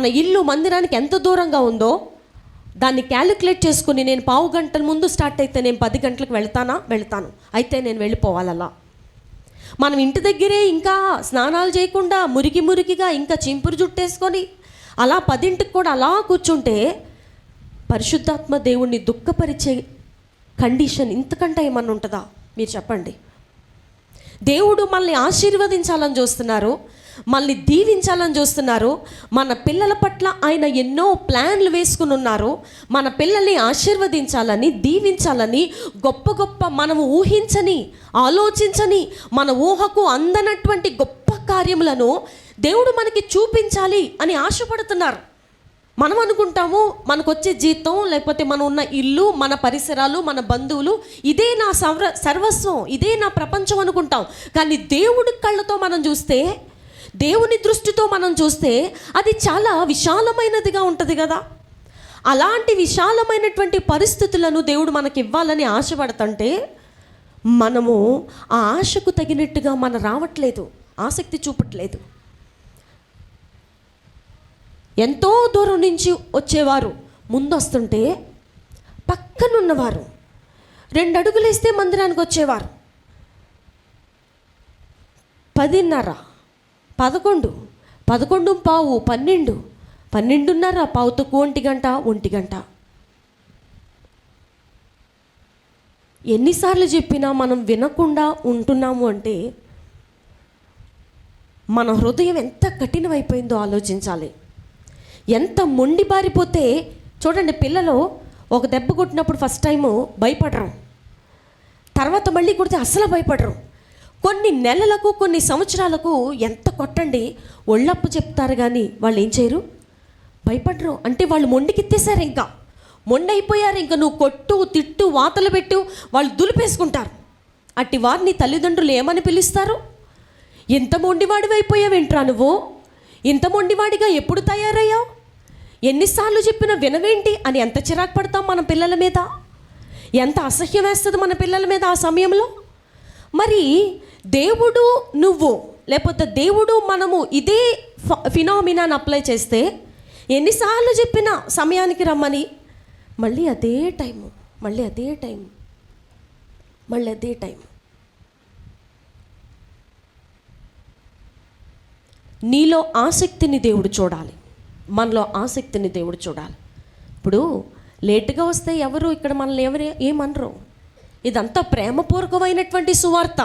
మన ఇల్లు మందిరానికి ఎంత దూరంగా ఉందో దాన్ని క్యాలిక్యులేట్ చేసుకుని, నేను పావు గంటల ముందు స్టార్ట్ అయితే నేను 10 గంటలకు వెళ్తాను, అయితే నేను వెళ్ళిపోవాలలా. మనం ఇంటి దగ్గరే ఇంకా స్నానాలు చేయకుండా మురికిగా ఇంకా చింపురు జుట్టేసుకొని అలా 10ంటికి కూడా అలా కూర్చుంటే పరిశుద్ధాత్మ దేవుణ్ణి దుఃఖపరిచే కండిషన్ ఇంతకంటే ఏమన్నా ఉంటుందా? మీరు చెప్పండి. దేవుడు మనల్ని ఆశీర్వదించాలని చూస్తున్నారు, మనల్ని దీవించాలని చూస్తున్నారు. మన పిల్లల పట్ల ఆయన ఎన్నో ప్లాన్లు వేసుకుని ఉన్నారు. మన పిల్లల్ని ఆశీర్వదించాలని, దీవించాలని, గొప్ప మనము ఊహించని, ఆలోచించని, మన ఊహకు అందనటువంటి గొప్ప కార్యములను దేవుడు మనకి చూపించాలి అని ఆశపడుతున్నారు. మనం అనుకుంటాము మనకు వచ్చే జీతం, లేకపోతే మనం ఉన్న ఇల్లు, మన పరిసరాలు, మన బంధువులు, ఇదే నా సర్వస్వం, ఇదే నా ప్రపంచం అనుకుంటాం. కానీ దేవుడి కళ్ళతో మనం చూస్తే, దేవుని దృష్టితో మనం చూస్తే అది చాలా విశాలమైనదిగా ఉంటుంది కదా. అలాంటి విశాలమైనటువంటి పరిస్థితులను దేవుడు మనకి ఇవ్వాలని ఆశపడుతుంటే మనము ఆ ఆశకు తగినట్టుగా మనం రావట్లేదు, ఆసక్తి చూపట్లేదు. ఎంతో దూరం నుంచి వచ్చేవారు ముందొస్తుంటే పక్కనున్నవారు 2 అడుగులు వేస్తే మందిరానికి వచ్చేవారు 10:30, 11, 11:15, 12, 12:30, పావుతకు 1 గంట. ఎన్నిసార్లు చెప్పినా మనం వినకుండా ఉంటున్నాము అంటే మన హృదయం ఎంత కఠినమైపోయిందో ఆలోచించాలి. ఎంత మొండి బారిపోతే చూడండి, పిల్లలు ఒక దెబ్బ కొట్టినప్పుడు ఫస్ట్ టైము భయపడరు, తర్వాత మళ్ళీ కొడితే అస్సలు భయపడరు. కొన్ని నెలలకు, కొన్ని సంవత్సరాలకు ఎంత కొట్టండి ఒళ్ళప్పు చెప్తారు, కానీ వాళ్ళు ఏం చేయరు, భయపడరు. అంటే వాళ్ళు మొండికెత్తేసారు, ఇంకా మొండి అయిపోయారు. ఇంకా నువ్వు కొట్టు, తిట్టు, వాతలు పెట్టు, వాళ్ళు దులిపేసుకుంటారు. అట్టి వారిని తల్లిదండ్రులు ఏమని పిలుస్తారు? ఎంత మొండివాడివి అయిపోయావేంట్రా నువ్వు, ఇంత మొండివాడిగా ఎప్పుడు తయారయ్యావు, ఎన్నిసార్లు చెప్పినా వినవేంటి అని ఎంత చిరాకు పడతాం మన పిల్లల మీద, ఎంత అసహ్యం వేస్తుంది మన పిల్లల మీద ఆ సమయంలో. మరి దేవుడు నువ్వు, లేకపోతే దేవుడు మనము ఇదే ఫినామినాని అప్లై చేస్తే ఎన్నిసార్లు చెప్పినా సమయానికి రమ్మని మళ్ళీ అదే టైము, మళ్ళీ అదే టైం. నీలో ఆసక్తిని దేవుడు చూడాలి, మనలో ఆసక్తిని దేవుడు చూడాలి. ఇప్పుడు లేటుగా వస్తే ఎవరు ఇక్కడ మనల్ని ఏమనరు. ఇదంతా ప్రేమపూర్వకమైనటువంటి సువార్త,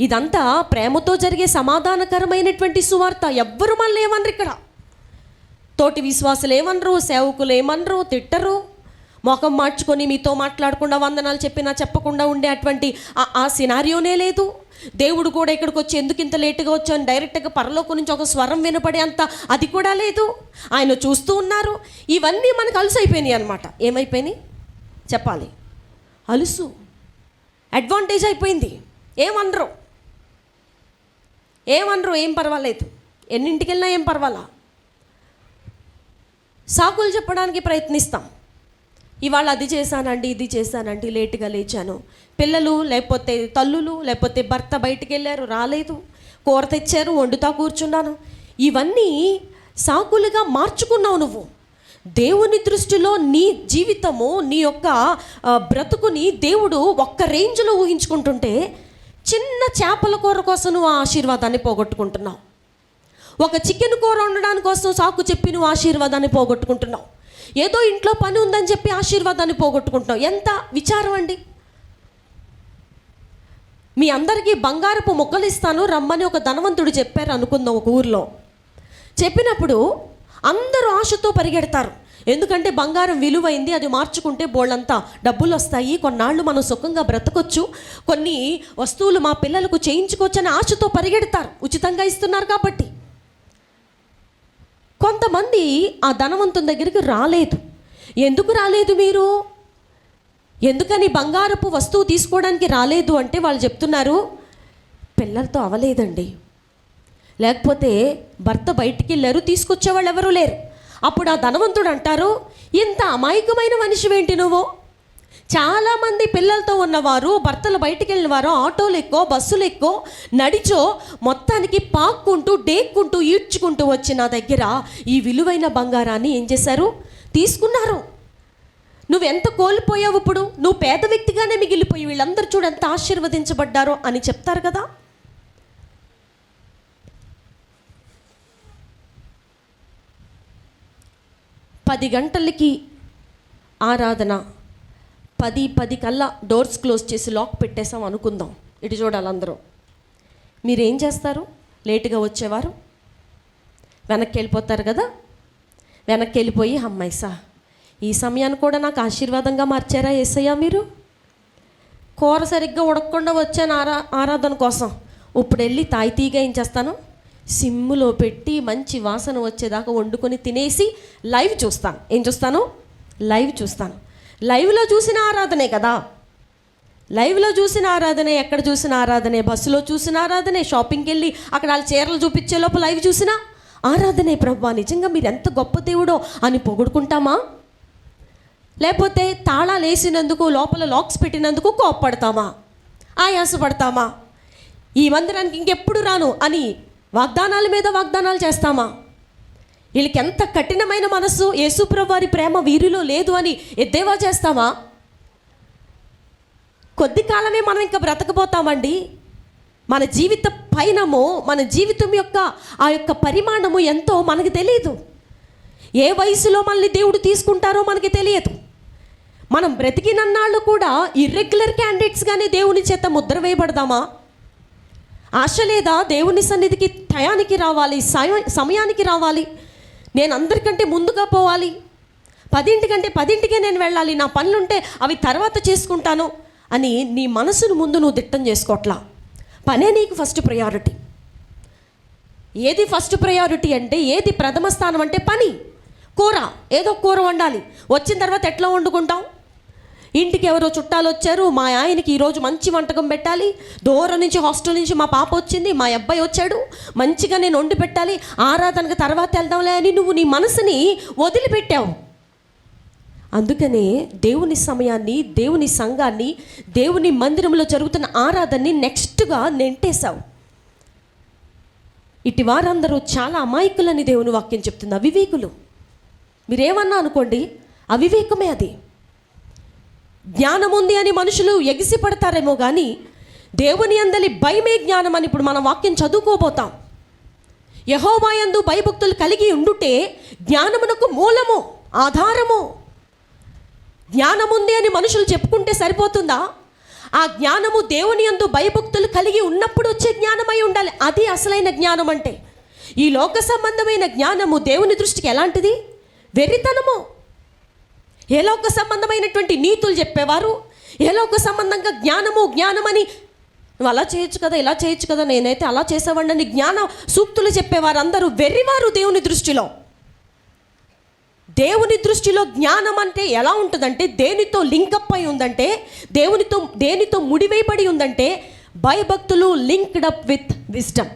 ఇదంతా ప్రేమతో జరిగే సమాధానకరమైనటువంటి సువార్త. ఎవ్వరు మనల్ని ఏమనరు. ఇక్కడ తోటి విశ్వాసులు ఏమనరు, సేవకులు ఏమనరు, తిట్టరు. ముఖం మార్చుకొని మీతో మాట్లాడకుండా వందనాలు చెప్పినా చెప్పకుండా ఉండే అటువంటి ఆ సినారియోనే లేదు. దేవుడు కూడా ఇక్కడికి వచ్చి ఎందుకు ఇంత లేటుగా వచ్చాను, డైరెక్ట్గా పరలోకం నుంచి ఒక స్వరం వినపడే అంత అది కూడా లేదు. ఆయన చూస్తూ ఉన్నారు. ఇవన్నీ మనకు అలుసు అయిపోయినాయి అనమాట. ఏమైపోయినాయి చెప్పాలి? అలుసు, అడ్వాంటేజ్ అయిపోయింది. ఏమనరు, ఏం పర్వాలేదు, ఎన్నింటికి వెళ్ళినా ఏం పర్వాలా. సాకులు చెప్పడానికి ప్రయత్నిస్తాం. ఇవాళ అది చేశానండి, ఇది చేశానండి, లేటుగా లేచాను. పిల్లలు లేకపోతే తల్లులు లేకపోతే భర్త బయటికి వెళ్ళారు, రాలేదు, కూర తెచ్చారు, వండుతా కూర్చున్నాను. ఇవన్నీ సాకులుగా మార్చుకున్నావు నువ్వు. దేవుని దృష్టిలో నీ జీవితము, నీ యొక్క బ్రతుకుని దేవుడు ఒక్క రేంజ్లో ఊహించుకుంటుంటే చిన్న చేపల కూర కోసం నువ్వు ఆ ఆశీర్వాదాన్ని పోగొట్టుకుంటున్నావు. ఒక చికెన్ కూర వండడానికి కోసం సాకు చెప్పి నువ్వు ఆశీర్వాదాన్ని పోగొట్టుకుంటున్నావు. ఏదో ఇంట్లో పని ఉందని చెప్పి ఆశీర్వాదాన్ని పోగొట్టుకుంటున్నావు. ఎంత విచారం అండి. మీ అందరికీ బంగారపు మొక్కలు ఇస్తాను రమ్మని ఒక ధనవంతుడు చెప్పారు అనుకుందాం. ఒక ఊర్లో చెప్పినప్పుడు అందరూ ఆశతో పరిగెడతారు. ఎందుకంటే బంగారం విలువైంది, అది మార్చుకుంటే బోళ్ళంతా డబ్బులు వస్తాయి, కొన్నాళ్ళు మనం సుఖంగా బ్రతకొచ్చు, కొన్ని వస్తువులు మా పిల్లలకు చేయించుకోవచ్చు అని ఆశతో పరిగెడతారు, ఉచితంగా ఇస్తున్నారు కాబట్టి. కొంతమంది ఆ ధనవంతుని దగ్గరికి రాలేదు. ఎందుకు రాలేదు మీరు? ఎందుకని బంగారపు వస్తువు తీసుకోవడానికి రాలేదు అంటే వాళ్ళు చెప్తున్నారు, పిల్లలతో అవలేదండి, లేకపోతే భర్త బయటికి వెళ్ళారు, తీసుకొచ్చేవాళ్ళు ఎవరూ లేరు. అప్పుడు ఆ ధనవంతుడు అంటారు, ఇంత అమాయకమైన మనిషివేంటి నువ్వు, చాలామంది పిల్లలతో ఉన్నవారు, భర్తలు బయటికి వెళ్ళిన వారు ఆటోలు ఎక్కువ, బస్సులు ఎక్కువ, నడిచో మొత్తానికి పాక్కుంటూ డేక్కుంటూ ఈడ్చుకుంటూ వచ్చి నా దగ్గర ఈ విలువైన బంగారాన్ని ఏం చేశారు? తీసుకున్నారు. నువ్వెంత కోల్పోయావు, ఇప్పుడు నువ్వు పేద వ్యక్తిగానే మిగిలిపోయి వీళ్ళందరూ చూడు ఎంత ఆశీర్వదించబడ్డారో అని చెప్తారు కదా. పది గంటలకి ఆరాధన, 10 కల్లా డోర్స్ క్లోజ్ చేసి లాక్ పెట్టేసాం అనుకుందాం. ఇటు చూడాలి అందరూ. మీరేం చేస్తారు? లేటుగా వచ్చేవారు వెనక్కి వెళ్ళిపోతారు కదా. వెనక్కి వెళ్ళిపోయి అమ్మాయిసా ఈ సమయాన్ని కూడా నాకు ఆశీర్వాదంగా మార్చారా యేసయ్య మీరు? కూర సరిగ్గా ఉడకకుండా వచ్చాను ఆరాధన కోసం. ఇప్పుడు వెళ్ళి తాయితీగా ఏం చేస్తాను? సిమ్ములో పెట్టి మంచి వాసన వచ్చేదాకా వండుకొని తినేసి లైవ్ చూస్తాను. ఏం చూస్తాను? లైవ్ చూస్తాను. లైవ్లో చూసిన ఆరాధనే కదా. లైవ్లో చూసిన ఆరాధనే, ఎక్కడ చూసిన ఆరాధనే, బస్సులో చూసిన ఆరాధనే, షాపింగ్కి వెళ్ళి అక్కడ వాళ్ళ చీరలు చూపించే లోపు లైవ్ చూసిన ఆరాధనే. ప్రభువా నిజంగా మీరు ఎంత గొప్ప దేవుడో అని పొగుడుకుంటామా? లేకపోతే తాళాలు వేసినందుకు, లోపల లాక్స్ పెట్టినందుకు కోప్పడతామా? ఆయాసపడతామా? ఈ మందిరానికి ఇంకెప్పుడు రాను అని వాగ్దానాల మీద వాగ్దానాలు చేస్తామా? వీళ్ళకి ఎంత కఠినమైన మనస్సు, యేసుప్రభు వారి ప్రేమ వీరిలో లేదు అని ఎద్దేవా చేస్తామా? కొద్ది కాలమే మనం ఇంకా బ్రతకపోతామండి. మన జీవిత పయనము, మన జీవితం యొక్క ఆ యొక్క పరిమాణము ఎంతో మనకు తెలియదు. ఏ వయసులో మనల్ని దేవుడు తీసుకుంటారో మనకి తెలియదు. మనం బ్రతికినన్నాళ్ళు కూడా ఇర్రెగ్యులర్ క్యాండిడేట్స్గానే దేవుని చేత ముద్ర వేయబడదామా? ఆశ లేదా? దేవుని సన్నిధికి టయానికి రావాలి, సమయానికి రావాలి, నేను అందరికంటే ముందుగా పోవాలి, 10 కంటే 10కే నేను వెళ్ళాలి, నా పనులుంటే అవి తర్వాత చేసుకుంటాను అని నీ మనసును ముందు నువ్వు దిట్టం చేసుకోవట్లా. పనే నీకు ఫస్ట్ ప్రయారిటీ. ఏది ఫస్ట్ ప్రయారిటీ అంటే, ఏది ప్రథమ స్థానం అంటే పని. కూర, ఏదో కూర వండాలి. వచ్చిన తర్వాత ఎట్లా వండుకుంటాం? ఇంటికి ఎవరో చుట్టాలు వచ్చారు, మా ఆయనకి ఈరోజు మంచి వంటకం పెట్టాలి, దూరం నుంచి హాస్టల్ నుంచి మా పాప వచ్చింది, మా అబ్బాయి వచ్చాడు, మంచిగా నేను వండి పెట్టాలి, ఆరాధనకు తర్వాత వెళ్దాంలే అని నువ్వు నీ మనసుని వదిలిపెట్టావు. అందుకనే దేవుని సమయాన్ని, దేవుని సంఘాన్ని, దేవుని మందిరంలో జరుగుతున్న ఆరాధనని నెక్స్ట్గా నెంటేశావు. ఇటు వారందరూ చాలా అమాయకులని దేవుని వాక్యం చెప్తుంది, అవివేకులు. మీరేమన్నా అనుకోండి, అవివేకమే అది. జ్ఞానం ఉంది అని మనుషులు ఎగిసి పడతారేమో కానీ దేవుని అందలి భయమే జ్ఞానం అని ఇప్పుడు మనం వాక్యం చదువుకోబోతాం. యెహోవా యందు భయభక్తులు కలిగి ఉండుటే జ్ఞానమునకు మూలము, ఆధారము. జ్ఞానం ఉంది అని మనుషులు చెప్పుకుంటే సరిపోతుందా? ఆ జ్ఞానము దేవుని యందు భయభక్తులు కలిగి ఉన్నప్పుడు వచ్చే జ్ఞానమై ఉండాలి. అది అసలైన జ్ఞానం అంటే. ఈ లోక సంబంధమైన జ్ఞానము దేవుని దృష్టికి ఎలాంటిది? వెర్రితనము. ఏ లోక సంబంధమైనటువంటి నీతులు చెప్పేవారు, ఏ లోక సంబంధంగా జ్ఞానమని నువ్వు అలా చేయొచ్చు కదా, ఇలా చేయొచ్చు కదా, నేనైతే అలా చేసేవాడిని జ్ఞాన సూక్తులు చెప్పేవారు అందరూ వెర్రివారు దేవుని దృష్టిలో. దేవుని దృష్టిలో జ్ఞానం అంటే ఎలా ఉంటుందంటే, దేనితో లింకప్ అయి ఉందంటే, దేనితో ముడివేయబడి ఉందంటే, భయభక్తులు లింక్డ్ అప్ విత్ విజ్డమ్.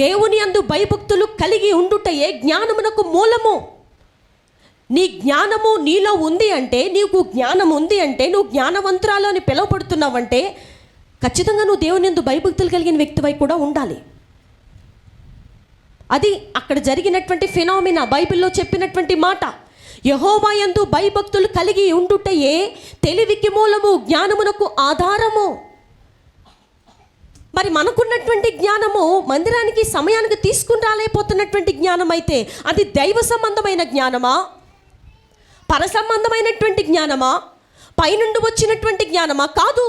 దేవుని యందు భయభక్తులు కలిగి ఉండుటయే జ్ఞానమునకు మూలము. నీ జ్ఞానము నీలో ఉంది అంటే, నీకు జ్ఞానం ఉంది అంటే, నువ్వు జ్ఞానవంతురాలు అని పిలువబడుతున్నావంటే ఖచ్చితంగా నువ్వు దేవుని యందు భయభక్తులు కలిగిన వ్యక్తివై కూడా ఉండాలి. అది అక్కడ జరిగినటువంటి ఫినామినా, బైబిల్లో చెప్పినటువంటి మాట. యెహోవా యందు భయభక్తులు కలిగి ఉండుటయే తెలివికి మూలము, జ్ఞానమునకు ఆధారము. మరి మనకున్నటువంటి జ్ఞానము మందిరానికి సమయానికి తీసుకుని రాలేకపోతున్నటువంటి జ్ఞానం అయితే అది దైవ సంబంధమైన జ్ఞానమా, పరసంబంధమైనటువంటి జ్ఞానమా, పైనుండి వచ్చినటువంటి జ్ఞానమా? కాదు.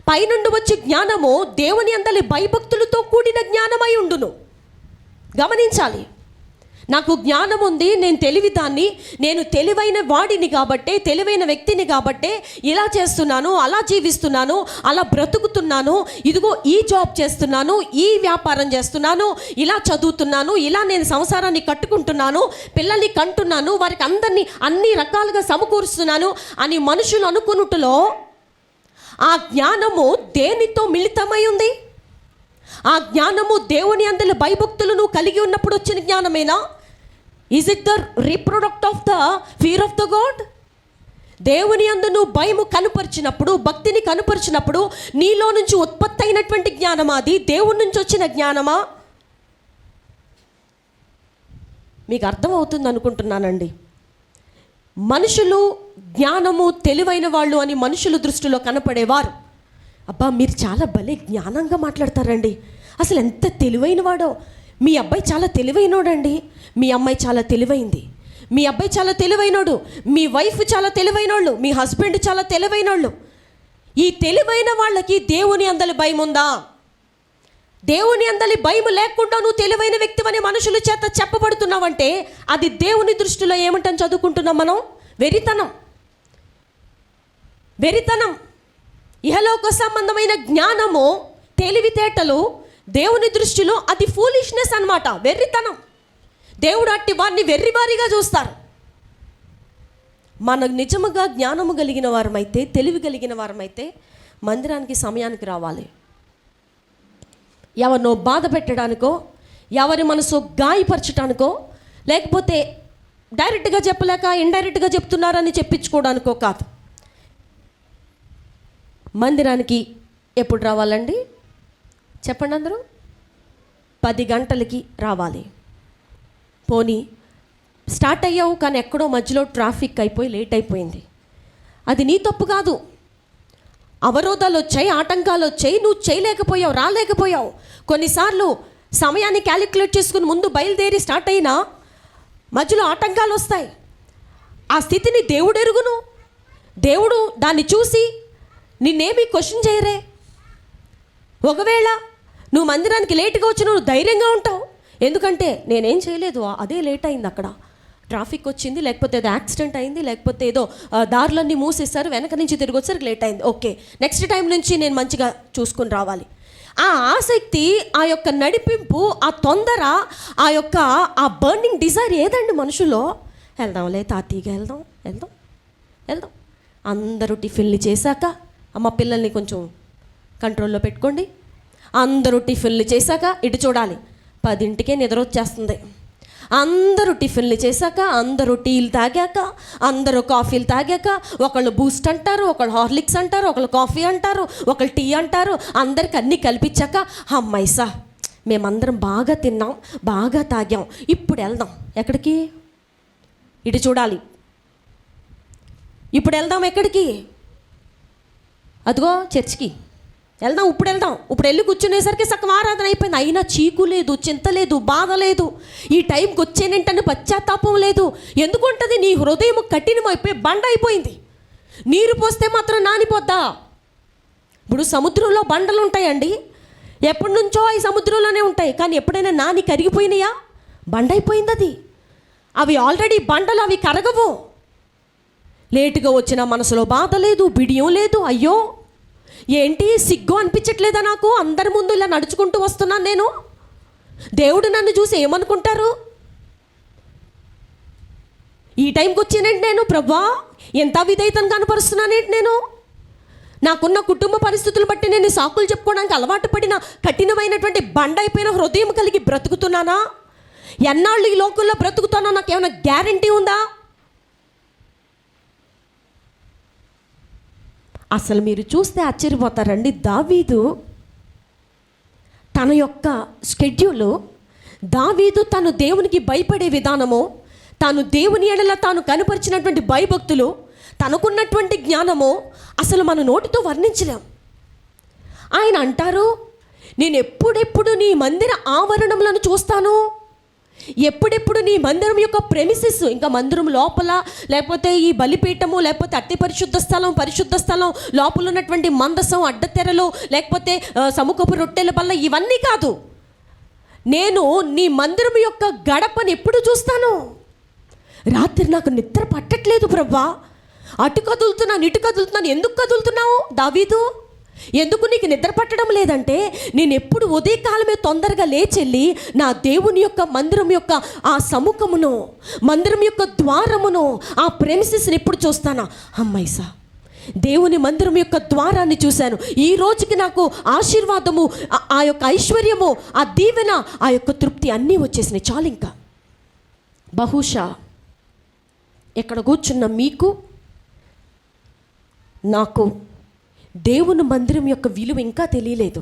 పైనుండి వచ్చే జ్ఞానము దేవుని అందలి భయభక్తులతో కూడిన జ్ఞానమై ఉండును. గమనించాలి. నాకు జ్ఞానం ఉంది, నేను తెలివిదాన్ని, నేను తెలివైన వాడిని కాబట్టే, తెలివైన వ్యక్తిని కాబట్టే ఇలా చేస్తున్నాను, అలా జీవిస్తున్నాను, అలా బ్రతుకుతున్నాను, ఇదిగో ఈ జాబ్ చేస్తున్నాను, ఈ వ్యాపారం చేస్తున్నాను, ఇలా చదువుతున్నాను, ఇలా నేను సంసారాన్ని కట్టుకుంటున్నాను, పిల్లల్ని కంటున్నాను, వారికి అందరినీ అన్ని రకాలుగా సమకూరుస్తున్నాను అని మనుషులు అనుకున్నట్టులో ఆ జ్ఞానము దేనితో మిళితమై ఉంది? ఆ జ్ఞానము దేవుని అందరి భయభక్తులను కలిగి ఉన్నప్పుడు వచ్చిన జ్ఞానమేనా? Is it the reproduct of the fear of the God? దేవుని యందు నువ్వు భయము కనుపరిచినప్పుడు, భక్తిని కనుపరిచినప్పుడు నీలో నుంచి ఉత్పత్తి అయినటువంటి జ్ఞానమా అది? దేవుని నుంచి వచ్చిన జ్ఞానమా? మీకు అర్థమవుతుంది అనుకుంటున్నానండి. మనుషులు జ్ఞానము తెలివైన వాళ్ళు అని మనుషుల దృష్టిలో కనపడేవారు. అబ్బా మీరు చాలా భలే జ్ఞానంగా మాట్లాడతారండి, అసలు ఎంత తెలివైన వాడో, మీ అబ్బాయి చాలా తెలివైనోడండి, మీ అమ్మాయి చాలా తెలివైంది, మీ అబ్బాయి చాలా తెలివైనోడు, మీ వైఫ్ చాలా తెలివైనోళ్ళు, మీ హస్బెండ్ చాలా తెలివైనోళ్ళు. ఈ తెలివైన వాళ్ళకి దేవుని అందలి భయం ఉందా? దేవుని అందలి భయం లేకుండా నువ్వు తెలివైన వ్యక్తివని మనుషుల చేత చెప్పబడుతున్నావంటే అది దేవుని దృష్టిలో ఏమంటని చదువుకుంటున్నాం మనం? వెరితనం. వెరితనం. ఇహలోక సంబంధమైన జ్ఞానము, తెలివితేటలు దేవుని దృష్టిలో అది ఫూలిష్నెస్ అన్నమాట, వెర్రితనం. దేవుడు అట్టి వారిని వెర్రివారిగా చూస్తారు. మన నిజముగా జ్ఞానము కలిగిన వారమైతే, తెలివి కలిగిన వారమైతే మందిరానికి సమయానికి రావాలి. ఎవరినో బాధ పెట్టడానికో, ఎవరి మనసు గాయపరచడానికో, లేకపోతే డైరెక్ట్గా చెప్పలేక ఇండైరెక్ట్గా చెప్తున్నారని చెప్పించుకోవడానికో కాదు. మందిరానికి ఎప్పుడు రావాలండి? చెప్పండి అందరూ. 10 గంటలకి రావాలి. పోనీ స్టార్ట్ అయ్యావు కానీ ఎక్కడో మధ్యలో ట్రాఫిక్ అయిపోయి లేట్ అయిపోయింది, అది నీ తప్పు కాదు. అవరోధాలు వచ్చాయి, ఆటంకాలు వచ్చాయి, నువ్వు చేయలేకపోయావు, రాలేకపోయావు. కొన్నిసార్లు సమయాన్ని క్యాలిక్యులేట్ చేసుకుని ముందు బయలుదేరి స్టార్ట్ అయినా మధ్యలో ఆటంకాలు వస్తాయి. ఆ స్థితిని దేవుడు ఎరుగును. దేవుడు దాన్ని చూసి నిన్నేమీ క్వశ్చన్ చేయరే. ఒకవేళ నువ్వు మందిరానికి లేట్గా వచ్చి నువ్వు ధైర్యంగా ఉంటావు, ఎందుకంటే నేనేం చేయలేదు, అదే లేట్ అయింది, అక్కడ ట్రాఫిక్ వచ్చింది, లేకపోతే ఏదో యాక్సిడెంట్ అయింది, లేకపోతే ఏదో దారులన్నీ మూసేస్తారు, వెనక నుంచి తిరిగి వచ్చేసరికి లేట్ అయింది, ఓకే నెక్స్ట్ టైం నుంచి నేను మంచిగా చూసుకుని రావాలి. ఆ ఆసక్తి, ఆ యొక్క నడిపింపు, ఆ తొందర, ఆ యొక్క ఆ బర్నింగ్ డిజైర్ ఏదండి మనుషులో? వెళ్దాంలే తాతీగా, వెళ్దాం వెళ్దాం వెళ్దాం. అందరూ టిఫిన్లు చేశాక, అమ్మ పిల్లల్ని కొంచెం కంట్రోల్లో పెట్టుకోండి, అందరూ టిఫిన్లు చేశాక ఇటు చూడాలి, 10ంటికే నిద్ర వచ్చేస్తుంది. అందరూ టిఫిన్లు చేశాక, అందరూ టీలు తాగాక, అందరూ కాఫీలు తాగాక, ఒకళ్ళు బూస్ట్ అంటారు, ఒకళ్ళు హార్లిక్స్ అంటారు, ఒకళ్ళు కాఫీ అంటారు, ఒకళ్ళు టీ అంటారు, అందరికి అన్నీ కల్పించాక అమ్మాయిసా మేమందరం బాగా తిన్నాం, బాగా తాగాం, ఇప్పుడు వెళ్దాం. ఎక్కడికి? ఇటు చూడాలి. ఇప్పుడు వెళ్దాం ఎక్కడికి? అదిగో చర్చికి వెళ్దాం, ఇప్పుడు వెళ్దాం. ఇప్పుడు వెళ్ళి కూర్చునేసరికి సగం ఆరాధన అయిపోయింది, అయినా చీకు లేదు, చింత లేదు, బాధ లేదు, ఈ టైంకి వచ్చేనంటే పశ్చాత్తాపం లేదు. ఎందుకుంటుంది? నీ హృదయం కఠినమైపోయి బండ అయిపోయింది. నీరు పోస్తే మాత్రం నానిపోద్దా? ఇప్పుడు సముద్రంలో బండలు ఉంటాయండి, ఎప్పటి నుంచో ఈ సముద్రంలోనే ఉంటాయి, కానీ ఎప్పుడైనా నాని కరిగిపోయినాయా? బండ అయిపోయింది అది. అవి ఆల్రెడీ బండలు, అవి కరగవు. లేటుగా వచ్చిన మనసులో బాధ లేదు, బిడియం లేదు. అయ్యో ఏంటి సిగ్గు అనిపించట్లేదా నాకు? అందరి ముందు ఇలా నడుచుకుంటూ వస్తున్నాను నేను, దేవుడు నన్ను చూసి ఏమనుకుంటారు? ఈ టైంకి వచ్చానంటే నేను, ప్రభా ఎంత విధేయతను కనపరుస్తున్నానేంటి నేను? నాకున్న కుటుంబ పరిస్థితులు బట్టి నేను సాకులు చెప్పుకోవడానికి అలవాటు పడిన కఠినమైనటువంటి బండ అయిపోయిన హృదయం కలిగి బ్రతుకుతున్నానా? ఎన్నాళ్ళు ఈ లోకంలో బ్రతుకుతానో నాకు ఏమైనా గ్యారంటీ ఉందా? అసలు మీరు చూస్తే ఆశ్చర్యపోతారండి. దావీదు తన యొక్క షెడ్యూలు, దావీదు తను దేవునికి భయపడే విధానము, తాను దేవుని ఎడల తాను కనపరిచినటువంటి భయభక్తులు, తనకున్నటువంటి జ్ఞానము అసలు మన నోటితో వర్ణించలేం. ఆయన అంటారు, నేను ఎప్పుడెప్పుడు నీ మందిర ఆవరణములను చూస్తాను, ఎప్పుడెప్పుడు నీ మందిరం యొక్క ప్రెమిసెస్, ఇంకా మందిరం లోపల, లేకపోతే ఈ బలిపీఠము, లేకపోతే అతి పరిశుద్ధ స్థలం లోపల ఉన్నటువంటి మందసం, అడ్డతెరలు, లేకపోతే సముఖపు రొట్టెల బల్ల, ఇవన్నీ కాదు, నేను నీ మందిరం యొక్క గడపని ఎప్పుడు చూస్తాను? రాత్రి నాకు నిద్ర పట్టట్లేదు ప్రభా, అటు కదులుతున్నాను, ఇటు కదులుతున్నాను. ఎందుకు కదులుతున్నావు దావీదు? ఎందుకు నీకు నిద్ర పట్టడం లేదంటే, నేను ఎప్పుడు ఉదయకాలమే తొందరగా లేచెళ్ళి నా దేవుని యొక్క మందిరం యొక్క ఆ సముఖమును, మందిరం యొక్క ద్వారమును, ఆ ప్రెమిసెస్ని ఎప్పుడు చూస్తానా? అమ్మాయిసా దేవుని మందిరం యొక్క ద్వారాన్ని చూశాను, ఈ రోజుకి నాకు ఆశీర్వాదము, ఆ యొక్క ఐశ్వర్యము, ఆ దీవెన, ఆ యొక్క తృప్తి అన్నీ వచ్చేసినాయి, చాలు. ఇంకా బహుశా ఇక్కడ కూర్చున్న మీకు నాకు దేవుని మందిరం యొక్క విలువ ఇంకా తెలియలేదు.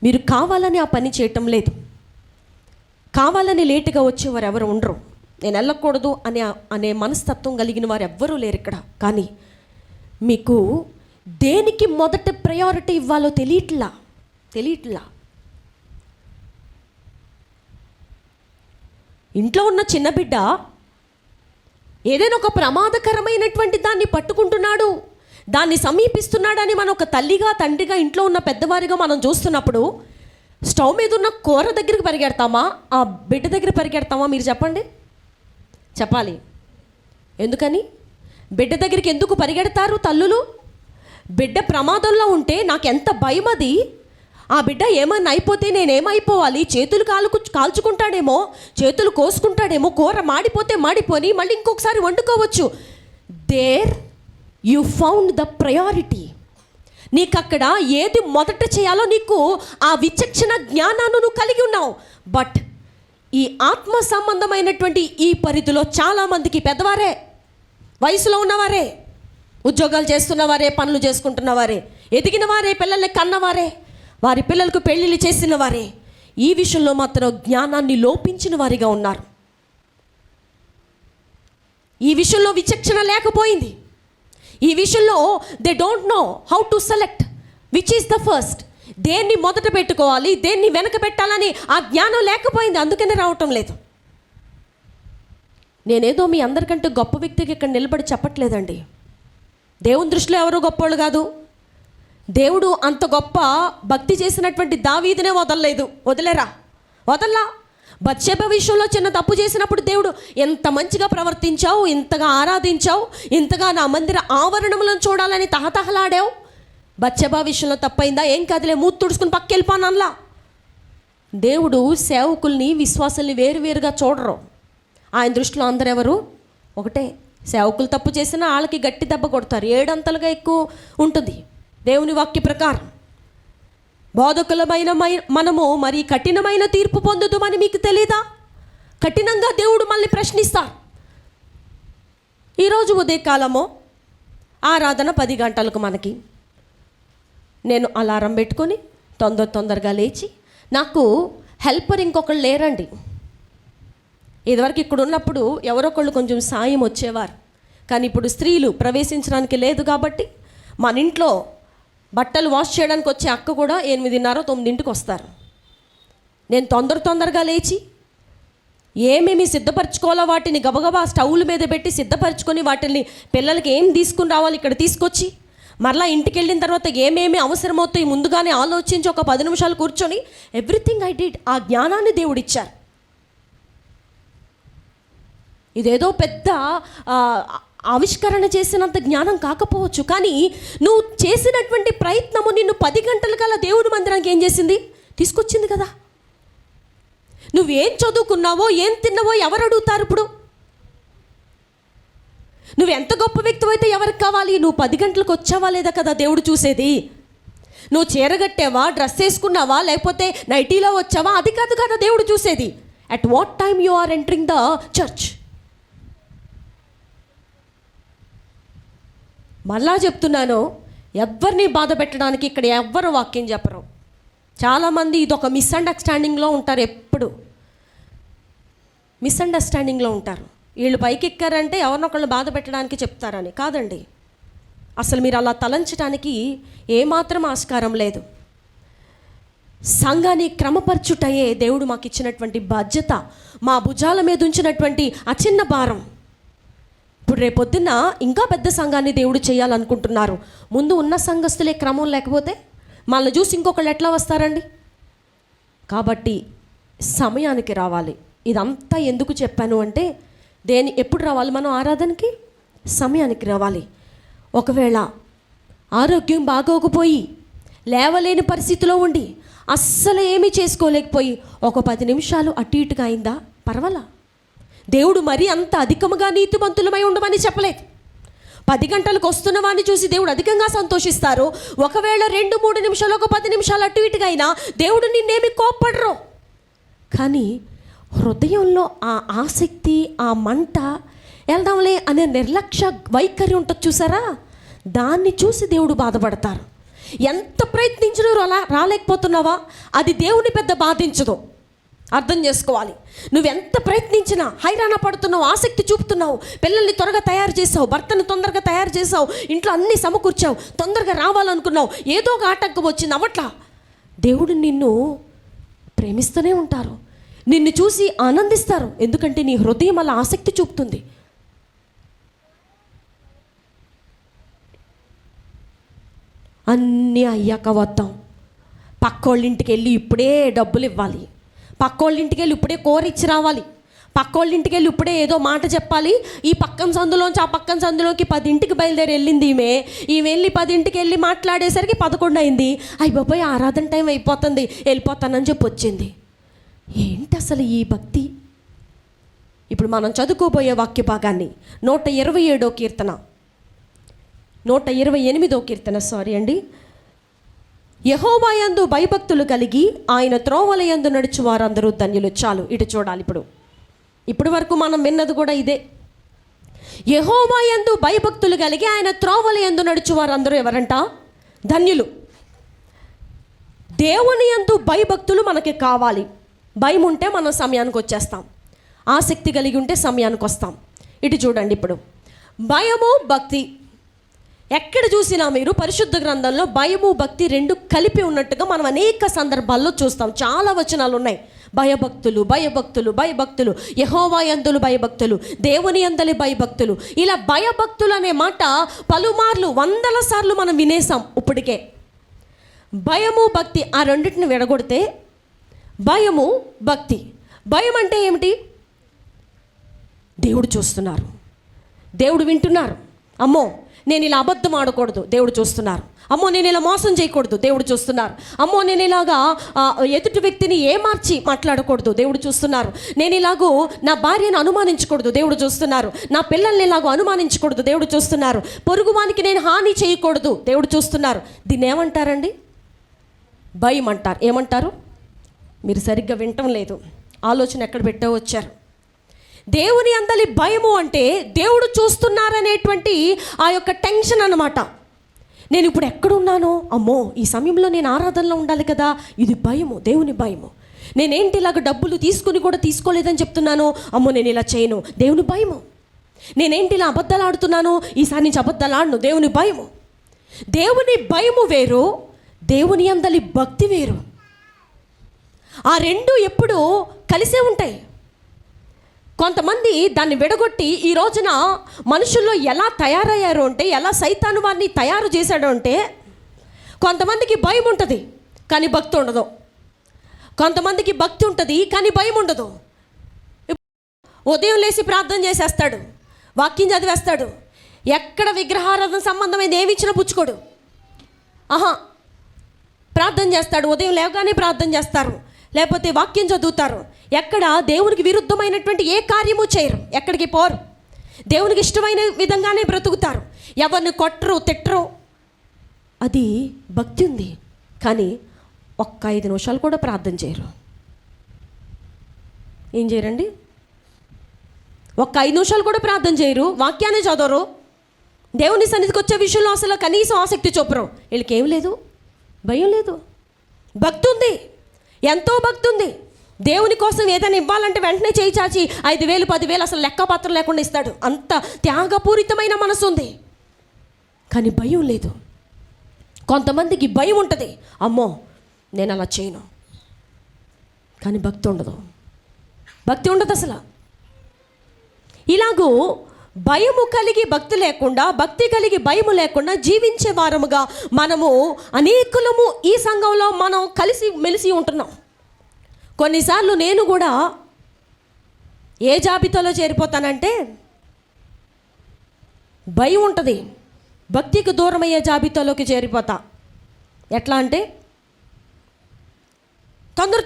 మీరు కావాలని ఆ పని చేయటం లేదు. కావాలని లేటుగా వచ్చేవారు ఎవరు ఉండరు. నేను వెళ్ళకూడదు అనే మనస్తత్వం కలిగిన వారు ఎవ్వరూ లేరు ఇక్కడ. కానీ మీకు దేనికి మొదట ప్రయారిటీ ఇవ్వాలో తెలియట్లా. ఇంట్లో ఉన్న చిన్న బిడ్డ ఏదైనా ఒక ప్రమాదకరమైనటువంటి దాన్ని పట్టుకుంటున్నాడు, దాన్ని సమీపిస్తున్నాడని మనం ఒక తల్లిగా తండ్రిగా ఇంట్లో ఉన్న పెద్దవారిగా మనం చూస్తున్నప్పుడు స్టవ్ మీద ఉన్న కూర దగ్గరికి పరిగెడతామా, ఆ బిడ్డ దగ్గర పరిగెడతామా? మీరు చెప్పాలి. ఎందుకని బిడ్డ దగ్గరికి ఎందుకు పరిగెడతారు తల్లులు? బిడ్డ ప్రమాదంలో ఉంటే నాకు ఎంత భయం. అది ఆ బిడ్డ ఏమన్నా అయిపోతే నేనేమైపోవాలి? చేతులు కాల్చుకుంటాడేమో, చేతులు కోసుకుంటాడేమో, కూర మాడిపోతే మాడిపోని మళ్ళీ ఇంకొకసారి వండుకోవచ్చు. There you found the priority. నీకు అక్కడ ఏది మొదట చేయాలో నీకు ఆ విచక్షణ జ్ఞానాన్ని నువ్వు కలిగి ఉన్నావు. బట్ ఈ ఆత్మ సంబంధమైనటువంటి ఈ పరిధిలో చాలామందికి పెద్దవారే, వయసులో ఉన్నవారే, ఉద్యోగాలు చేస్తున్నవారే, పనులు చేసుకుంటున్నవారే, ఎదిగిన వారే, పిల్లల్ని కన్నవారే, వారి పిల్లలకు పెళ్ళిళ్ళు చేసిన వారే ఈ విషయంలో మాత్రం జ్ఞానాన్ని లోపించిన వారిగా ఉన్నారు. ఈ విషయంలో విచక్షణ లేకపోయింది. ఈ విషయంలో they don't know how to select which is the first. దేన్ని మొదట పెట్టుకోవాలి, దేన్ని వెనక పెట్టాలని ఆ జ్ఞానం లేకపోయింది. అందుకనే రావటం లేదు. నేనేదో మీ అందరికంటే గొప్ప వ్యక్తికి ఇక్కడ నిలబడి చెప్పట్లేదండి. దేవుని దృష్టిలో ఎవరో గొప్పోళ్ళు కాదు. దేవుడు అంత గొప్ప భక్తి చేసినటువంటి దావీదునే వదల్లా. బత్షెబ విషయంలో చిన్న తప్పు చేసినప్పుడు దేవుడు ఎంత మంచిగా ప్రవర్తించావు, ఇంతగా ఆరాధించావు, ఇంతగా నా మందిర ఆవరణములను చూడాలని తహతహలాడావు. బత్షెబ విషయంలో తప్పైందా? ఏం కాదులే, మూతి తుడుచుకుని పక్కెళ్ళిపోనల్లా. దేవుడు సేవకుల్ని, విశ్వాసుల్ని వేరువేరుగా చూడరు. ఆయన దృష్టిలో అందరు ఎవరు ఒకటే. సేవకులు తప్పు చేసినా వాళ్ళకి గట్టి దెబ్బ కొడతారు, 7 అంతలుగా ఎక్కువ ఉంటుంది దేవుని వాక్య ప్రకారం. బోధకులమైన మనము మరి కఠినమైన తీర్పు పొందుతామని మీకు తెలీదా? కఠినంగా దేవుడు మళ్ళీ ప్రశ్నిస్తారు. ఈరోజు ఉదయకాలము ఆరాధన 10 గంటలకు మనకి. నేను అలారం పెట్టుకొని తొందరగా లేచి, నాకు హెల్పర్ ఇంకొకళ్ళు లేరండి. ఇదివరకు ఇక్కడ ఉన్నప్పుడు ఎవరొకళ్ళు కొంచెం సాయం వచ్చేవారు. కానీ ఇప్పుడు స్త్రీలు ప్రవేశించడానికి లేదు కాబట్టి మన ఇంట్లో బట్టలు వాష్ చేయడానికి వచ్చే అక్క కూడా 8:30, 9ంటికి వస్తారు. నేను తొందరగా లేచి ఏమేమి సిద్ధపరచుకోవాలో వాటిని గబగబా స్టవ్ల మీద పెట్టి సిద్ధపరచుకొని, వాటిని పిల్లలకి ఏం తీసుకుని రావాలి ఇక్కడ తీసుకొచ్చి, మరలా ఇంటికి వెళ్ళిన తర్వాత ఏమేమి అవసరమవుతాయి ముందుగానే ఆలోచించి ఒక 10 నిమిషాలు కూర్చొని ఎవ్రీథింగ్ ఐ డిడ్. ఆ జ్ఞానాన్ని దేవుడు ఇచ్చారు. ఇదేదో పెద్ద ఆవిష్కరణ చేసినంత జ్ఞానం కాకపోవచ్చు, కానీ నువ్వు చేసినటువంటి ప్రయత్నము నిన్ను 10 గంటలకల్లా దేవుని మందిరానికి ఏం చేసింది? తీసుకొచ్చింది కదా. నువ్వేం చదువుకున్నావో, ఏం తిన్నావో ఎవరు అడుగుతారు ఇప్పుడు? నువ్వు ఎంత గొప్ప వ్యక్తి అయితే ఎవరికి కావాలి? నువ్వు 10 గంటలకు వచ్చావా లేదా కదా దేవుడు చూసేది. నువ్వు చీరగట్టావా, డ్రెస్ వేసుకున్నావా, లేకపోతే నైటీలో వచ్చావా, అది కాదు కదా దేవుడు చూసేది. At what time you are entering the church. మళ్ళా చెప్తున్నాను, ఎవరిని బాధ పెట్టడానికి ఇక్కడ ఎవ్వరు వాక్యం చెప్పరు. చాలామంది ఇదొక మిస్అండర్స్టాండింగ్లో ఉంటారు. ఎప్పుడు మిస్అండర్స్టాండింగ్లో ఉంటారు. వీళ్ళు పైకి ఎక్కారంటే ఎవరినొకళ్ళు బాధ పెట్టడానికి చెప్తారని కాదండి. అసలు మీరు అలా తలంచడానికి ఏమాత్రం ఆస్కారం లేదు. సంఘాన్ని క్రమపరచుటయే దేవుడు మాకు ఇచ్చినటువంటి బాధ్యత, మా భుజాల మీద ఉంచినటువంటి ఆ చిన్న భారం. ఇప్పుడు రేపొద్దున ఇంకా పెద్ద సంఘాన్ని దేవుడు చేయాలనుకుంటున్నారు. ముందు ఉన్న సంఘస్థులే క్రమం లేకపోతే మళ్ళీ చూసి ఇంకొకళ్ళు ఎట్లా వస్తారండి? కాబట్టి సమయానికి రావాలి. ఇదంతా ఎందుకు చెప్పాను అంటే, ఎప్పుడు రావాలి మనం ఆరాధనకి? సమయానికి రావాలి. ఒకవేళ ఆరోగ్యం బాగోకపోయి, లేవలేని పరిస్థితిలో ఉండి, అస్సలు ఏమీ చేసుకోలేకపోయి ఒక 10 నిమిషాలు అటు ఇటుగా అయిందా పర్వాలా. దేవుడు మరీ అంత అధికముగా నీతిమంతులమై ఉండమని చెప్పలేదు. 10 గంటలకు వస్తున్న వాడిని చూసి దేవుడు అధికంగా సంతోషిస్తారు. ఒకవేళ 2-3 నిమిషాలు, ఒక 10 నిమిషాలు అటు ఇటుగా అయినా దేవుడు నిన్నేమి కోప్పడరు. కానీ హృదయంలో ఆ ఆసక్తి, ఆ మంట, వెళ్దాంలే అనే నిర్లక్ష్య వైఖరి ఉంటుంది చూసారా, దాన్ని చూసి దేవుడు బాధపడతారు. ఎంత ప్రయత్నించినా రాలేకపోతున్నావా, అది దేవుని పెద్ద బాధించదు. అర్థం చేసుకోవాలి. నువ్వెంత ప్రయత్నించినా హైరాణ పడుతున్నావు, ఆసక్తి చూపుతున్నావు, పిల్లల్ని త్వరగా తయారు చేసావు, భర్తను తొందరగా తయారు చేసావు, ఇంట్లో అన్నీ సమకూర్చావు, తొందరగా రావాలనుకున్నావు, ఏదో ఒక ఆటంకం వచ్చింది అవ్వట్లా. దేవుడు నిన్ను ప్రేమిస్తూనే ఉంటారు, నిన్ను చూసి ఆనందిస్తారు. ఎందుకంటే నీ హృదయం అలా ఆసక్తి చూపుతుంది. అన్నీ అయ్యాక వద్దాం, పక్కోళ్ళింటికి వెళ్ళి ఇప్పుడే డబ్బులు ఇవ్వాలి, పక్కోళ్ళింటికి వెళ్ళి ఇప్పుడే కూర ఇచ్చి రావాలి, పక్కోళ్ళింటికి వెళ్ళి ఇప్పుడే ఏదో మాట చెప్పాలి. ఈ పక్కన సందులోంచి ఆ పక్కన సందులోకి 10ంటికి బయలుదేరి వెళ్ళింది ఈమె వెళ్ళి 10ంటికి వెళ్ళి మాట్లాడేసరికి 11 అయింది. అయ్య బాబోయ్, ఆరాధన టైం అయిపోతుంది, వెళ్ళిపోతానని చెప్పి వచ్చింది. ఏంటి అసలు ఈ భక్తి? ఇప్పుడు మనం చదువుకోబోయే వాక్య భాగాన్ని 127వ కీర్తన 128వ కీర్తన యెహోవా యందు భయభక్తులు కలిగి ఆయన త్రోవల యందు నడుచు వారందరూ ధన్యులు. చాలు, ఇటు చూడాలి. ఇప్పుడు వరకు మనం విన్నది కూడా ఇదే. యెహోవా యందు భయభక్తులు కలిగి ఆయన త్రోవల యందు నడుచు వారందరూ ఎవరంట? ధన్యులు. దేవుని యందు భయభక్తులు మనకి కావాలి. భయం ఉంటే మనం సమయానికి వచ్చేస్తాం, ఆసక్తి కలిగి ఉంటే సమయానికి వస్తాం. ఇటు చూడండి. ఇప్పుడు భయము భక్తి ఎక్కడ చూసినా మీరు పరిశుద్ధ గ్రంథంలో భయము భక్తి రెండు కలిపి ఉన్నట్టుగా మనం అనేక సందర్భాల్లో చూస్తాం. చాలా వచనాలు ఉన్నాయి. భయభక్తులు, భయభక్తులు, భయభక్తులు, యెహోవా యందులు భయభక్తులు, దేవుని యందలి భయభక్తులు. ఇలా భయభక్తులు అనే మాట పలుమార్లు 100 సార్లు మనం వినేసాం ఇప్పటికే. భయము భక్తి ఆ రెండింటిని విడగొడితే భయము భక్తి. భయం అంటే ఏమిటి? దేవుడు చూస్తున్నారు, దేవుడు వింటున్నారు. అమ్మో, నేను ఇలా అబద్ధం ఆడకూడదు, దేవుడు చూస్తున్నారు. అమ్మో, నేను ఇలా మోసం చేయకూడదు, దేవుడు చూస్తున్నారు. అమ్మో, నేను ఇలాగా ఎదుటి వ్యక్తిని ఏమార్చి మాట్లాడకూడదు, దేవుడు చూస్తున్నారు. నేను ఇలాగూ నా భార్యను అనుమానించకూడదు, దేవుడు చూస్తున్నారు. నా పిల్లల్ని ఇలాగో అనుమానించకూడదు, దేవుడు చూస్తున్నారు. పొరుగువానికి నేను హాని చేయకూడదు, దేవుడు చూస్తున్నారు. దీన్ని ఏమంటారండి? భయం అంటారు. ఏమంటారు? మీరు సరిగ్గా వినటం లేదు, ఆలోచన ఎక్కడ పెట్టో వచ్చారు. దేవుని అందలి భయము అంటే దేవుడు చూస్తున్నారనేటువంటి ఆ యొక్క టెన్షన్ అన్నమాట. నేను ఇప్పుడు ఎక్కడున్నానో, అమ్మో ఈ సమయంలో నేను ఆరాధనలో ఉండాలి కదా, ఇది భయము, దేవుని భయము. నేనేంటి ఇలాగ డబ్బులు తీసుకుని కూడా తీసుకోలేదని చెప్తున్నాను, అమ్మో నేను ఇలా చేయను, దేవుని భయము. నేనేంటి ఇలా అబద్ధాలు ఆడుతున్నాను, ఈసారి నుంచి అబద్ధాలు ఆడను, దేవుని భయము. దేవుని భయము వేరు, దేవుని అందలి భక్తి వేరు. ఆ రెండు ఎప్పుడూ కలిసే ఉంటాయి. కొంతమంది దాన్ని విడగొట్టి ఈ రోజున మనుషుల్లో ఎలా తయారయ్యారు అంటే, ఎలా సైతాను వారిని తయారు చేశాడు అంటే, కొంతమందికి భయం ఉంటుంది కానీ భక్తి ఉండదు, కొంతమందికి భక్తి ఉంటుంది కానీ భయం ఉండదు. ఉదయం లేచి ప్రార్థన చేసేస్తాడు, వాక్యం చదివేస్తాడు, ఎక్కడ విగ్రహారాధన సంబంధమైనది ఏమి ఇచ్చినా పుచ్చుకోడు. ప్రార్థన చేస్తాడు, ఉదయం లేవగానే ప్రార్థన చేస్తారు, లేకపోతే వాక్యం చదువుతారు. ఎక్కడ దేవునికి విరుద్ధమైనటువంటి ఏ కార్యము చేయరు, ఎక్కడికి పోరు, దేవునికి ఇష్టమైన విధంగానే బ్రతుకుతారు, ఎవరిని కొట్టరు తిట్టరు. అది భక్తి ఉంది కానీ ఒక్క 5 నిమిషాలు కూడా ప్రార్థన చేయరు. ఏం చేయరండి? ఒక్క 5 నిమిషాలు కూడా ప్రార్థన చేయరు, వాక్యాన్ని చదవరు, దేవుని సన్నిధికి వచ్చే విషయంలో అసలు కనీసం ఆసక్తి చూపరు. వీళ్ళకి ఏం లేదు, భయం లేదు. భక్తి ఉంది, ఎంతో భక్తి ఉంది. దేవుని కోసం ఏదైనా ఇవ్వాలంటే వెంటనే చేయి చాచి 5,000 10,000 అసలు లెక్కపత్రం లేకుండా ఇస్తాడు. అంత త్యాగపూరితమైన మనసు ఉంది కానీ భయం లేదు. కొంతమందికి భయం ఉంటుంది, అమ్మో నేను అలా చేయను, కానీ భక్తి ఉండదు, భక్తి ఉండదు అసలు. ఇలాగూ భయము కలిగి భక్తి లేకుండా, భక్తి కలిగి భయము లేకుండా జీవించే వారముగా మనము అనేకులము ఈ సంఘంలో మనం కలిసి మెలిసి ఉంటున్నాం. కొన్నిసార్లు నేను కూడా ఏ జాబితాలో చేరిపోతానంటే, భయం ఉంటుంది, భక్తికి దూరమయ్యే జాబితాలోకి చేరిపోతా. ఎట్లా అంటే,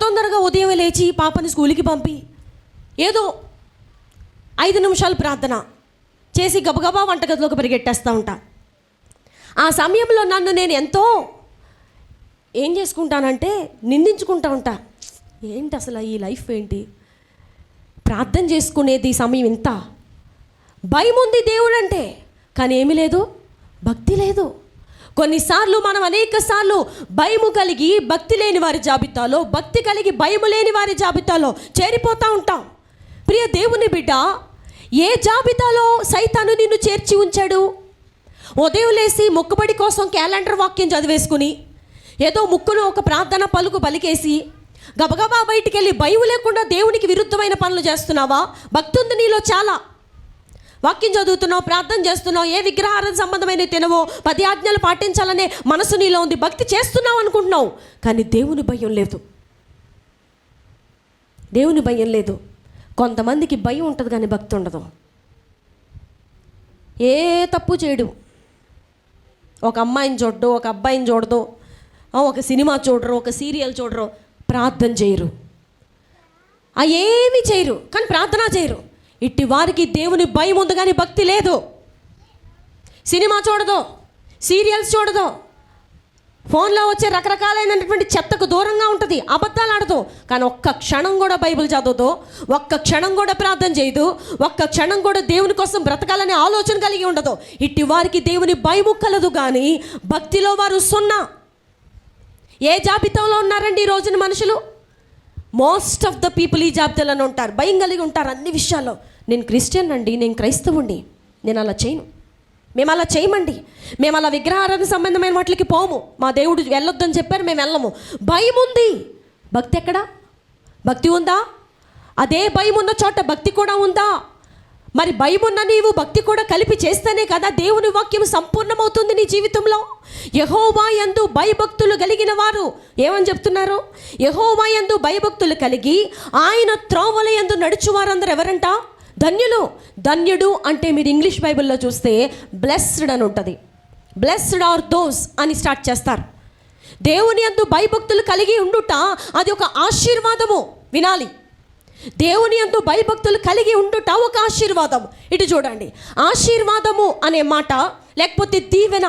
తొందరగా ఉదయం లేచి పాపని స్కూల్కి పంపి ఏదో 5 నిమిషాలు ప్రార్థన చేసి గబగబా వంటగదిలోకి పరిగెట్టేస్తూ ఉంటా. ఆ సమయంలో నన్ను నేను ఎంతో ఏం చేసుకుంటానంటే నిందించుకుంటా ఉంటా. ఏంటి అసలు ఈ లైఫ్ ఏంటి, ప్రార్థన చేసుకునేది సమయం ఇంత, భయం ఉంది దేవుడు అంటే కానీ ఏమీ లేదు, భక్తి లేదు. కొన్నిసార్లు మనం అనేక సార్లు భయము కలిగి భక్తి లేని వారి జాబితాలో, భక్తి కలిగి భయము లేని వారి జాబితాలో చేరిపోతూ ఉంటాం. ప్రియ దేవుని బిడ్డ, ఏ జాబితాలో సైతాను నిన్ను చేర్చి ఉంచాడు? ఉదయం లేసి మొక్కుబడి కోసం క్యాలెండర్ వాక్యం చదివేసుకుని, ఏదో ముక్కును ఒక ప్రార్థన పలుకు పలికేసి గబగబా బయటికి వెళ్ళి భయం లేకుండా దేవునికి విరుద్ధమైన పనులు చేస్తున్నావా? భక్తి ఉంది నీలో చాలా. వాక్యం చదువుతున్నావు, ప్రార్థన చేస్తున్నావు, ఏ విగ్రహారాధన సంబంధమైన తినవో, 10 ఆజ్ఞలు పాటించాలనే మనసు నీలో ఉంది, భక్తి చేస్తున్నావు అనుకుంటున్నావు, కానీ దేవుని భయం లేదు. దేవుని భయం లేదు. కొంతమందికి భయం ఉంటుంది కానీ భక్తి ఉండదు. ఏ తప్పు చేయడు. ఒక అమ్మాయిని చూడడు, ఒక అబ్బాయిని చూడదు, ఒక సినిమా చూడరు, ఒక సీరియల్ చూడరు, ప్రార్థన చేయరు, ఏమీ చేయరు, కానీ ప్రార్థన చేయరు. ఇట్టి వారికి దేవుని భయం ఉంది కానీ భక్తి లేదు. సినిమా చూడదు, సీరియల్స్ చూడదు, ఫోన్లో వచ్చే రకరకాలైనటువంటి చెత్తకు దూరంగా ఉంటుంది, అబద్ధాలు ఆడదు, కానీ ఒక్క క్షణం కూడా బైబిల్ చదవదు, ఒక్క క్షణం కూడా ప్రార్థన చేయదు, ఒక్క క్షణం కూడా దేవుని కోసం బ్రతకాలనే ఆలోచన కలిగి ఉండదు. ఇట్టి వారికి దేవుని భయము కలదు కానీ భక్తిలో వారు సున్నా. ఏ జాబితాలో ఉన్నారండి ఈ రోజున మనుషులు? మోస్ట్ ఆఫ్ ద పీపుల్ ఈ జాబితాలోనే ఉంటారు. భయం కలిగి ఉంటారు అన్ని విషయాల్లో. నేను క్రిస్టియన్ అండి, నేను క్రైస్తవుండి, నేను అలా చేయను, మేము అలా చేయమండి, మేము అలా విగ్రహారాధన సంబంధమైన వాటికి పోము, మా దేవుడు వెళ్ళొద్దని చెప్పారు, మేము వెళ్ళము. భయం ఉంది, భక్తి ఎక్కడా? భక్తి ఉందా? అదే భయం ఉన్న చోట భక్తి కూడా ఉందా? మరి భయం ఉన్న నీవు భక్తి కూడా కలిపి చేస్తేనే కదా దేవుని వాక్యం సంపూర్ణమవుతుంది నీ జీవితంలో. యెహోవా యందు భయభక్తులు కలిగిన వారు ఏమని చెప్తున్నారు? యెహోవా యందు భయభక్తులు కలిగి ఆయన త్రోవల యందు నడుచువారందరూ ఎవరంట? ధన్యులు. ధన్యుడు అంటే మీరు ఇంగ్లీష్ బైబిల్లో చూస్తే బ్లెస్డ్ అని ఉంటుంది. బ్లెస్డ్ ఆర్ దోస్ అని స్టార్ట్ చేస్తారు. దేవుని యందు భయభక్తులు కలిగి ఉండుట అది ఒక ఆశీర్వాదము. వినాలి, దేవుని యందు భయభక్తులు కలిగి ఉండుట ఒక ఆశీర్వాదం. ఇటు చూడండి, ఆశీర్వాదము అనే మాట లేకపోతే దీవెన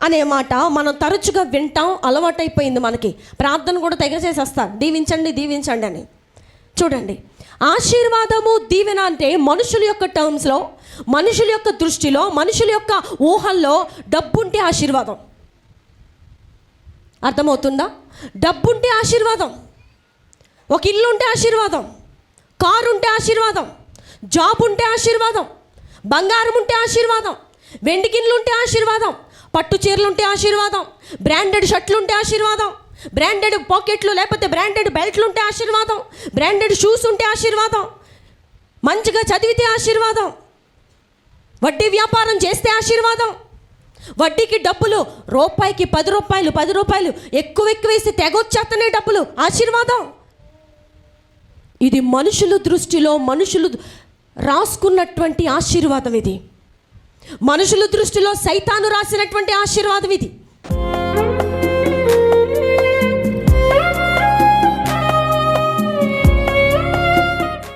అనే మాట మనం తరచుగా వింటాం, అలవాటైపోయింది మనకి. ప్రార్థన కూడా తెగ చేసేస్తారు, దీవించండి దీవించండి అని. చూడండి, ఆశీర్వాదము దీవెన అంటే మనుషుల యొక్క టర్మ్స్లో, మనుషుల యొక్క దృష్టిలో, మనుషుల యొక్క ఊహల్లో డబ్బుంటే ఆశీర్వాదం. అర్థమవుతుందా? డబ్బుంటే ఆశీర్వాదం, ఒక ఇల్లు ఉంటే ఆశీర్వాదం, కారు ఉంటే ఆశీర్వాదం, జాబ్ ఉంటే ఆశీర్వాదం, బంగారం ఉంటే ఆశీర్వాదం, వెండి గిన్నెలు ఉంటే ఆశీర్వాదం, పట్టు చీరలు ఉంటే ఆశీర్వాదం, బ్రాండెడ్ షర్ట్లు ఉంటే ఆశీర్వాదం, బ్రాండెడ్ పాకెట్లు లేకపోతే బ్రాండెడ్ బెల్ట్లు ఉంటే ఆశీర్వాదం, బ్రాండెడ్ షూస్ ఉంటే ఆశీర్వాదం, మంచిగా చదివితే ఆశీర్వాదం, వడ్డీ వ్యాపారం చేస్తే ఆశీర్వాదం, వడ్డీకి డబ్బులు రూపాయికి 10 రూపాయలు 10 రూపాయలు ఎక్కువ వేసి తెగొచ్చేస్తనే డబ్బులు, ఆశీర్వాదం. ఇది మనుషుల దృష్టిలో మనుషులు రాసుకున్నటువంటి ఆశీర్వాదం. ఇది మనుషుల దృష్టిలో సైతాను రాసినటువంటి ఆశీర్వాదం ఇది.